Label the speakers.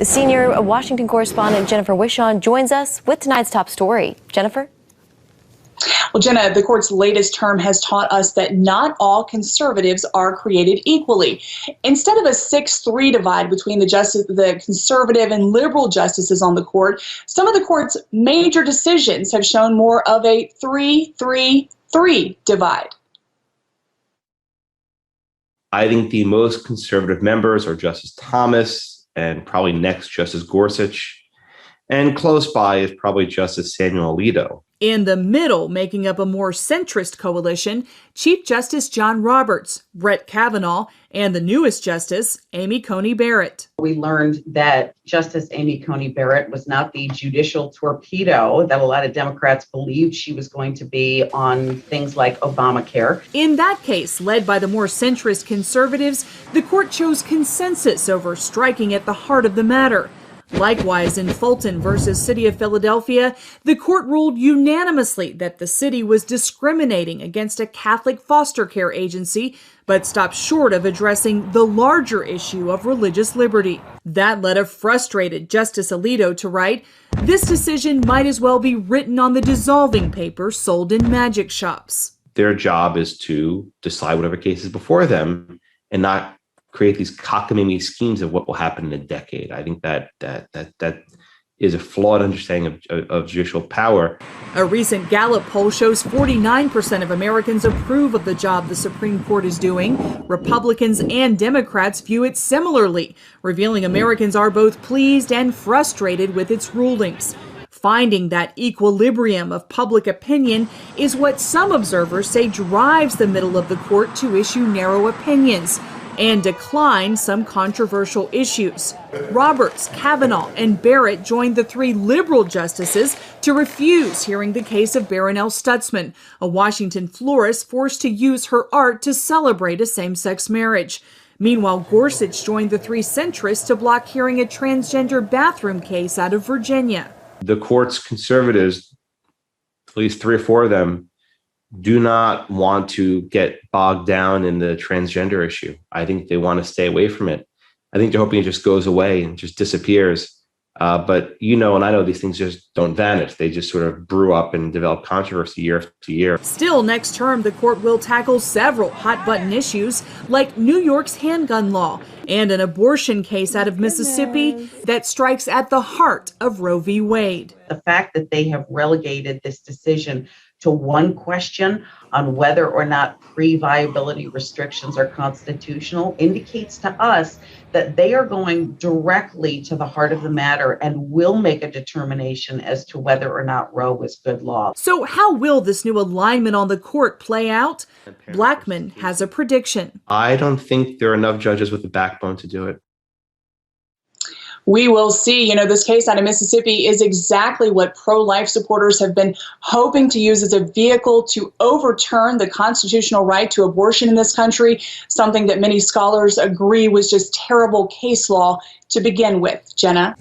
Speaker 1: Senior Washington correspondent Jennifer Wishon joins us with tonight's top story. Jennifer?
Speaker 2: Well, Jenna, the court's latest term has taught us that not all conservatives are created equally. Instead of a 6-3 divide between the conservative and liberal justices on the court, some of the court's major decisions have shown more of a 3-3-3 divide.
Speaker 3: I think the most conservative members are Justice Thomas and probably next Justice Gorsuch. And close by is probably Justice Samuel Alito.
Speaker 4: In the middle, making up a more centrist coalition, Chief Justice John Roberts, Brett Kavanaugh, and the newest justice, Amy Coney Barrett.
Speaker 5: We learned that Justice Amy Coney Barrett was not the judicial torpedo that a lot of Democrats believed she was going to be on things like Obamacare.
Speaker 4: In that case, led by the more centrist conservatives, the court chose consensus over striking at the heart of the matter. Likewise, in Fulton versus City of Philadelphia, the court ruled unanimously that the city was discriminating against a Catholic foster care agency, but stopped short of addressing the larger issue of religious liberty. That led a frustrated Justice Alito to write, "This decision might as well be written on the dissolving paper sold in magic shops."
Speaker 3: Their job is to decide whatever case is before them and not create these cockamamie schemes of what will happen in a decade. I think that is a flawed understanding of judicial power.
Speaker 4: A recent Gallup poll shows 49% of Americans approve of the job the Supreme Court is doing. Republicans and Democrats view it similarly, revealing Americans are both pleased and frustrated with its rulings. Finding that equilibrium of public opinion is what some observers say drives the middle of the court to issue narrow opinions and decline some controversial issues. Roberts, Kavanaugh, and Barrett joined the 3 liberal justices to refuse hearing the case of Barronelle Stutzman, a Washington florist forced to use her art to celebrate a same-sex marriage. Meanwhile, Gorsuch joined the 3 centrists to block hearing a transgender bathroom case out of Virginia.
Speaker 3: The court's conservatives, at least 3 or 4 of them, do not want to get bogged down in the transgender issue. I think they want to stay away from it. I think they're hoping it just goes away and just disappears. But and I know these things just don't vanish. They just sort of brew up and develop controversy year after year.
Speaker 4: Still, next term, the court will tackle several hot-button issues like New York's handgun law and an abortion case out of Mississippi that strikes at the heart of Roe v. Wade.
Speaker 5: The fact that they have relegated this decision to one question on whether or not pre-viability restrictions are constitutional indicates to us that they are going directly to the heart of the matter and will make a determination as to whether or not Roe was good law.
Speaker 4: So how will this new alignment on the court play out? Blackman has a prediction.
Speaker 3: I don't think there are enough judges with the backbone to do it.
Speaker 2: We will see. This case out of Mississippi is exactly what pro-life supporters have been hoping to use as a vehicle to overturn the constitutional right to abortion in this country, something that many scholars agree was just terrible case law to begin with. Jenna?